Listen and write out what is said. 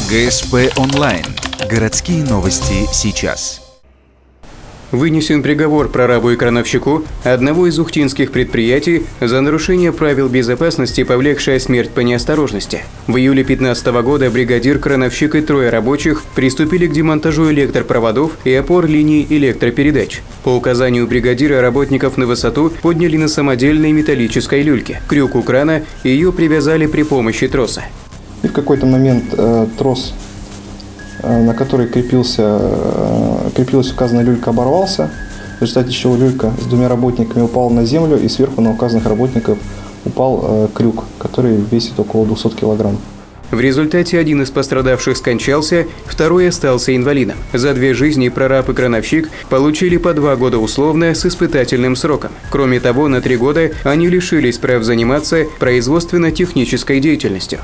ГСП онлайн. Городские новости сейчас. Вынесен приговор прорабу и крановщику одного из ухтинских предприятий за нарушение правил безопасности, повлекшее смерть по неосторожности. В июле 2015 года бригадир, крановщик и трое рабочих приступили к демонтажу электропроводов и опор линий электропередач. По указанию бригадира работников на высоту подняли на самодельной металлической люльке. К крюку крана ее привязали при помощи троса. И в какой-то момент трос, на который крепилась указанная люлька, оборвался, в результате чего люлька с двумя работниками упала на землю, и сверху на указанных работников упал крюк, который весит около 200 килограмм. В результате один из пострадавших скончался, второй остался инвалидом. За 2 жизни прораб и крановщик получили по 2 года условно с испытательным сроком. Кроме того, на 3 года они лишились прав заниматься производственно-технической деятельностью.